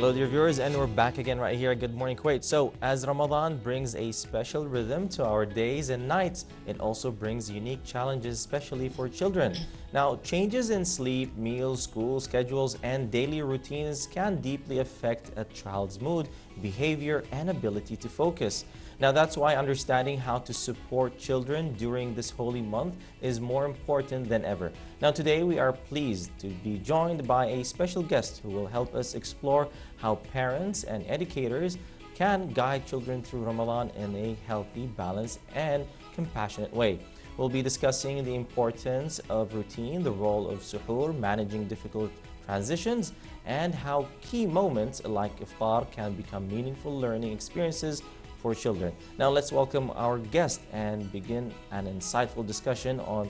Hello dear viewers, and we're back again right here at Good Morning Kuwait. So as Ramadan brings a special rhythm to our days and nights, it also brings unique challenges, especially for children. Now, changes in sleep, meals, school schedules, and daily routines can deeply affect a child's mood, behavior, and ability to focus. Now, that's why understanding how to support children during this holy month is more important than ever. Now, today we are pleased to be joined by a special guest who will help us explore how parents and educators can guide children through Ramadan in a healthy, balanced, and compassionate way. We'll be discussing the importance of routine, the role of suhoor, managing difficult transitions, and how key moments like iftar can become meaningful learning experiences for children. Now let's welcome our guest and begin an insightful discussion on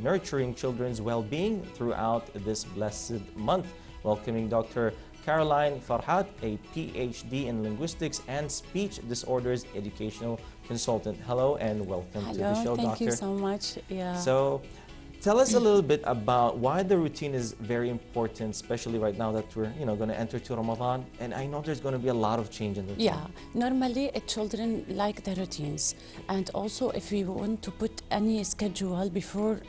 nurturing children's well-being throughout this blessed month. Welcoming Dr. Caroline Farhat, a PhD in linguistics and speech disorders educational consultant. Hello and welcome to the show, Thank Doctor. you so much. Yeah. So tell us a little bit about why the routine is very important, especially right now that we're going to enter to Ramadan, and I know there's going to be a lot of change in the routine. Yeah, normally children like the routines, and also if we want to put any schedule before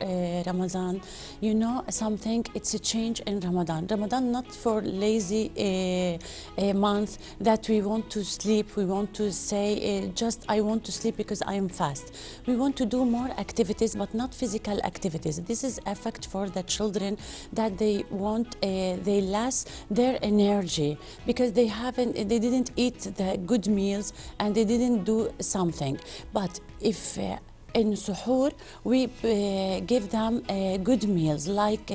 Ramadan, you know something, it's a change in Ramadan. Ramadan not for lazy a month that we want to sleep, we want to say just I want to sleep because I am fast. We want to do more activities, but not physical activities. This is effect for the children that they want, they last their energy because they didn't eat the good meals and they didn't do something. But if in suhoor, we give them good meals like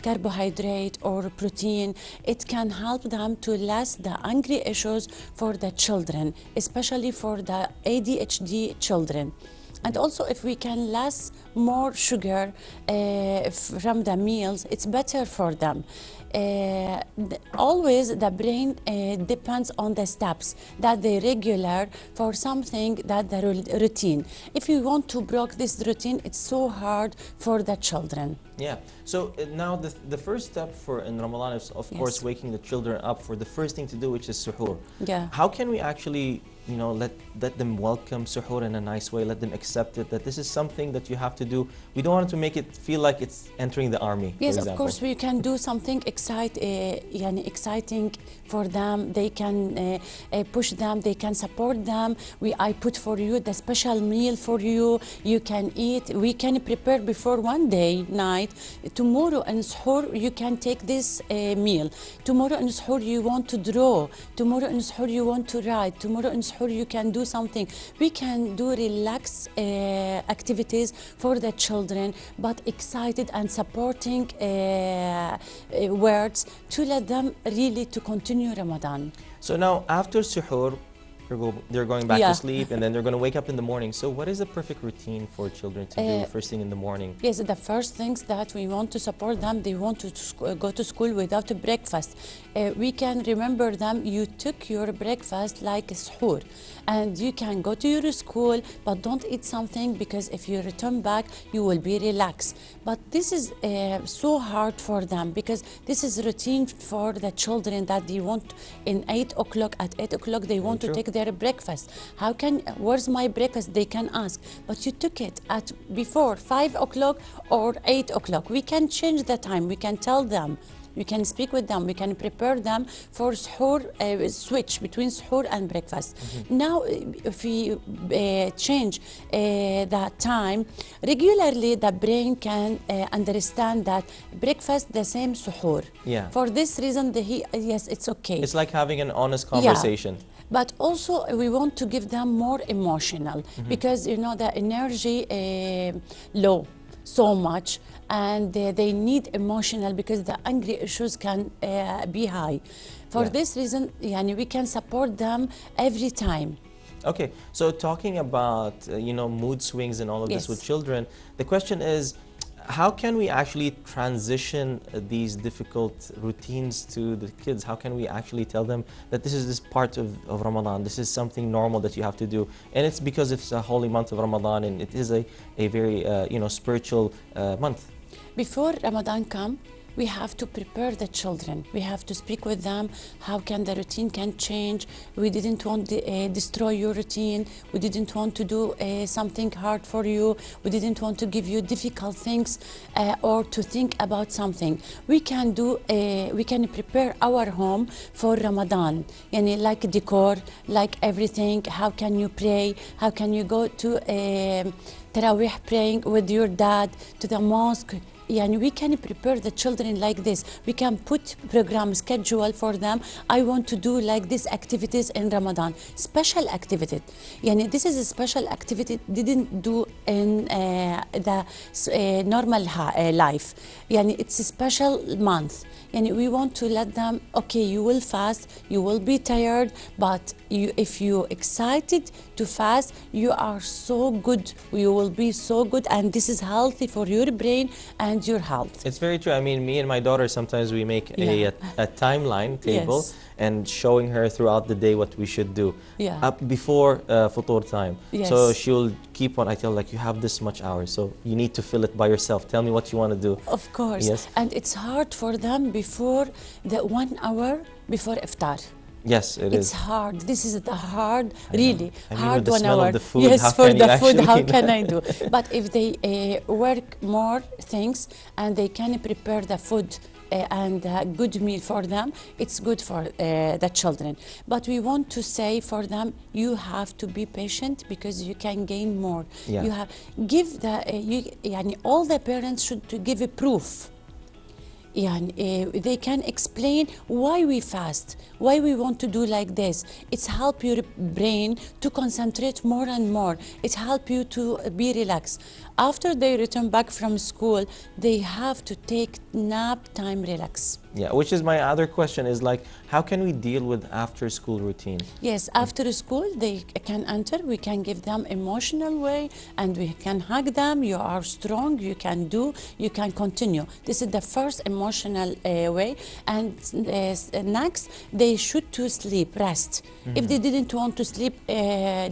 carbohydrate or protein. It can help them to last the hungry issues for the children, especially for the ADHD children. And also, if we can less more sugar from the meals, it's better for them. Always the brain depends on the steps that they regular for something that the routine. If you want to break this routine, it's so hard for the children. Yeah. So now the first step for in Ramadan is of course waking the children up for the first thing to do, which is suhoor. Yeah. How can we actually let them welcome suhoor in a nice way, let them accept it, that this is something that you have to do. We don't want to make it feel like it's entering the army. Yes, of course, we can do something exciting for them. They can push them, they can support them. I put for you the special meal for you. You can eat. We can prepare before one day, night. Tomorrow in suhoor, you can take this meal. Tomorrow in suhoor, you want to draw. Tomorrow in suhoor, you want to write. Tomorrow in suhoor, you can do something. We can do relaxed activities for the children, but excited and supporting words to let them really to continue Ramadan. So now after suhoor, they're going back to sleep, and then they're going to wake up in the morning. So what is the perfect routine for children to do first thing in the morning? Yes, the first things that we want to support them, they want to go to school without a breakfast. We can remember them, you took your breakfast like a suhoor, and you can go to your school, but don't eat something because if you return back, you will be relaxed. But this is so hard for them because this is routine for the children that they want in 8 o'clock. At 8 o'clock, they want to take their breakfast. Where's my breakfast? They can ask, but you took it at before 5 o'clock or 8 o'clock. We can change the time. We can tell them. We can speak with them. We can prepare them for suhoor, switch between suhoor and breakfast. Now, if we change that time, regularly the brain can understand that breakfast the same suhoor. Yeah. For this reason, yes, it's okay. It's like having an honest conversation. Yeah. But also we want to give them more emotional because the energy low so much, and they need emotional because the angry issues can be high. For this reason, we can support them every time. Okay, so talking about mood swings and all of this with children, the question is, how can we actually transition these difficult routines to the kids? How can we actually tell them that this is part of Ramadan, this is something normal that you have to do? And it's because it's a holy month of Ramadan, and it is a very spiritual month. Before Ramadan come, we have to prepare the children. We have to speak with them. How can the routine can change? We didn't want to destroy your routine. We didn't want to do something hard for you. We didn't want to give you difficult things or to think about something. We can do. We can prepare our home for Ramadan. Yani like decor, like everything. How can you pray? How can you go to Tarawih praying with your dad to the mosque? Yani we can prepare the children like this. We can put program schedule for them. I want to do like this activities in Ramadan. Special activity. Yani this is a special activity didn't do in the normal life. Yani it's a special month. Yani we want to let them, okay, you will fast, you will be tired, but if you're excited to fast, you are so good, you will be so good, and this is healthy for your brain and your health. It's very true. I mean, me and my daughter, sometimes we make a timeline table and showing her throughout the day what we should do up before futur time. So she'll keep on, I tell her, like, you have this much hours, so you need to fill it by yourself. Tell me what you want to do. Of course. And it's hard for them before the 1 hour before iftar. Yes, it is. It's hard. This is the hard, really hard the 1 smell hour. Of the food, yes, for the food, how know? can I do? But if they work more things and they can prepare the food and a good meal for them, it's good for the children. But we want to say for them, you have to be patient because you can gain more. You have give the all the parents should to give a proof. They can explain why we fast, why we want to do like this. It's help your brain to concentrate more and more. It help you to be relaxed. After they return back from school, they have to take nap time relax. Yeah, which is my other question is like, how can we deal with after school routine? Yes, after school they can enter, we can give them emotional way and we can hug them. You are strong, you can do, you can continue. This is the first emotional way. And next, they should to sleep, rest. If they didn't want to sleep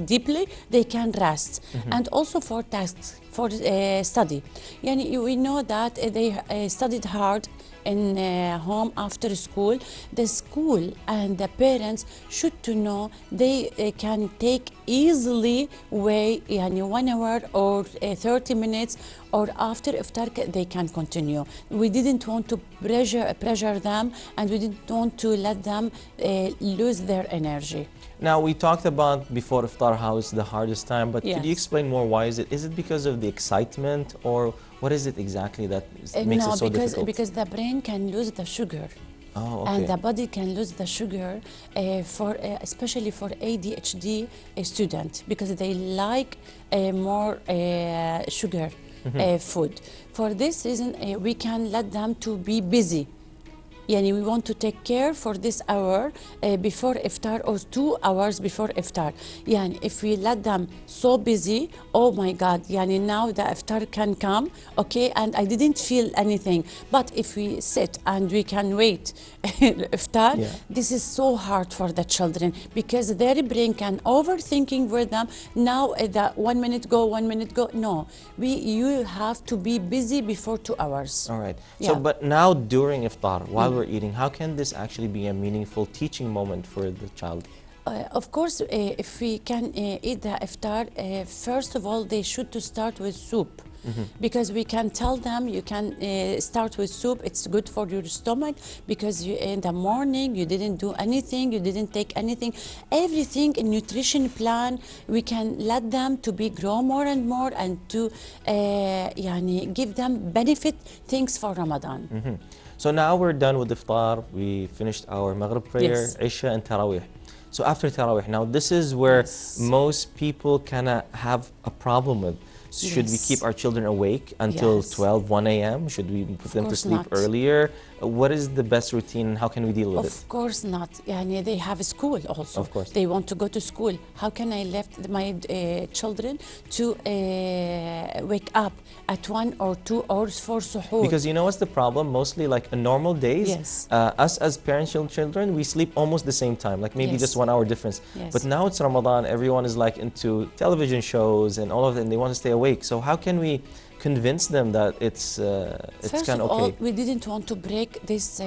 deeply, they can rest. And also for tasks, for study. We know that they studied hard in home after school. The school and the parents should to know they can take easily way 1 hour or 30 minutes or after iftar they can continue. We didn't want to pressure them and we didn't want to let them lose their energy. Now, we talked about before iftar how it's the hardest time, but could you explain more why is it? Is it because of the excitement or what is it exactly that makes it so difficult? Because the brain can lose the sugar. Oh, okay. And the body can lose the sugar, especially for ADHD student, because they like more sugar food. For this reason, we can let them to be busy. We want to take care for this hour before iftar or 2 hours before iftar. If we let them so busy, oh my God, now the iftar can come, okay, and I didn't feel anything. But if we sit and we can wait iftar, this is so hard for the children because their brain can overthinking with them. Now the 1 minute go, 1 minute go. No, you have to be busy before 2 hours. All right. So, but now during iftar, while we're eating, how can this actually be a meaningful teaching moment for the child? Of course, if we can eat the iftar, first of all, they should to start with soup. Because we can tell them you can start with soup. It's good for your stomach because in the morning you didn't do anything, you didn't take anything. Everything in nutrition plan, we can let them to be grow more and more and to give them benefit things for Ramadan. So now we're done with iftar. We finished our Maghrib prayer, Isha and Tarawih. So after Tarawih, now this is where most people kind of have a problem with. Should we keep our children awake until 12, 1 a.m.? Should we put them to sleep earlier? What is the best routine? How can we deal with it? Of course not. They have a school also. Of course. They want to go to school. How can I left my children to wake up at 1 or 2 hours for suhoor? Because you know what's the problem? Mostly like in normal days, us as parents and children, we sleep almost the same time, like maybe just 1 hour difference. But now it's Ramadan, everyone is like into television shows and all of them, they want to stay awake. So how can we convince them that it's First kind of of all, okay? we didn't want to break this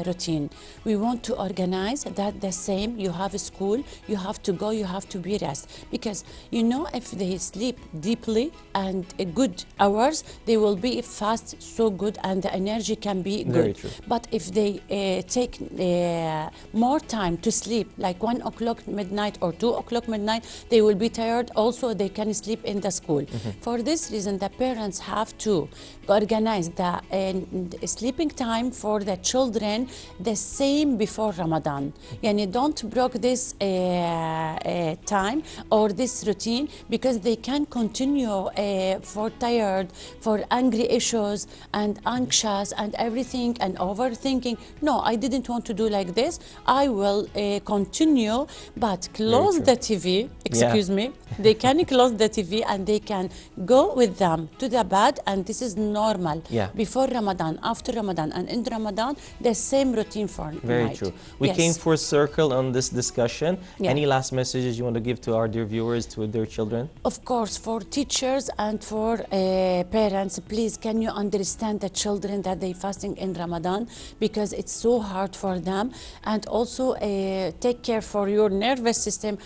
routine. We want to organize that the same. You have a school, you have to go, you have to be rest, because you know if they sleep deeply and good hours, they will be fast so good and the energy can be good. Very true. But if they take more time to sleep, like 1 o'clock midnight or 2 o'clock midnight, they will be tired. Also, they can sleep in the school. For this reason, the parents have to organize the sleeping time for the children the same before Ramadan. Yani don't break this time or this routine, because they can continue for tired, for angry issues and anxious and everything and overthinking. No, I didn't want to do like this. I will continue, but close the TV. Excuse me. They can close the TV and they can go with them to the bed, and this is normal. Before Ramadan, after Ramadan, and in Ramadan, the same routine for Very night. true. We came full circle on this discussion. Any last messages you want to give to our dear viewers, to their children? Of course, for teachers and for parents, please, can you understand the children that they fasting in Ramadan, because it's so hard for them, and also take care for your nervous system.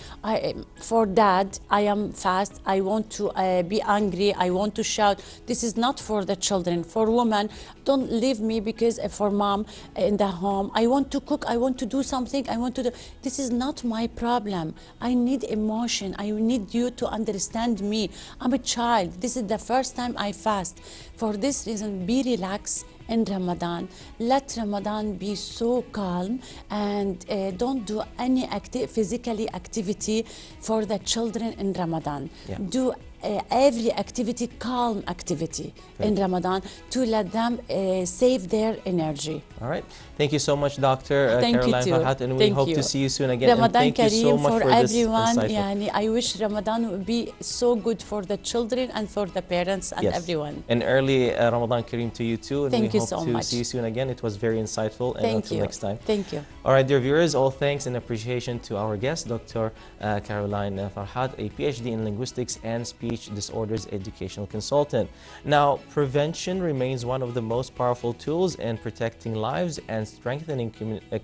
For dad, I am fast, I want to be angry, I want to shout. This is not for the children. For women, don't leave me, because for mom in the home, I want to cook, I want to do something, I want to do. This is not my problem. I need emotion. I need you to understand me. I'm a child. This is the first time I fast. For this reason, be relaxed in Ramadan. Let Ramadan be so calm, and don't do any physically activity for the children in Ramadan. Do every activity, calm activity in Ramadan, to let them save their energy. All right. Thank you so much, Dr. Caroline Farhat, and we hope to see you soon again. Ramadan and thank you so much for this everyone. insightful. I wish Ramadan would be so good for the children and for the parents and everyone. An early Ramadan Kareem to you too, and thank we you hope so to much. see you soon again. It was very insightful, and until next time. Thank you. All right, dear viewers, all thanks and appreciation to our guest, Dr. Caroline Farhat, a PhD in Linguistics and Speech Disorders Educational Consultant. Now, prevention remains one of the most powerful tools in protecting lives and strengthening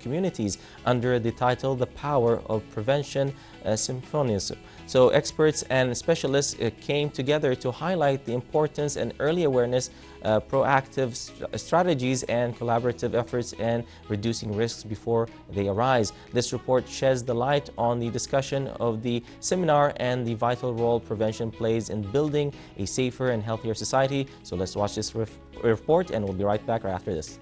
communities under the title The Power of Prevention Symphonies. So experts and specialists came together to highlight the importance and early awareness, proactive strategies and collaborative efforts in reducing risks before they arise. This report sheds the light on the discussion of the seminar and the vital role prevention plays in building a safer and healthier society. So let's watch this report, and we'll be right back right after this.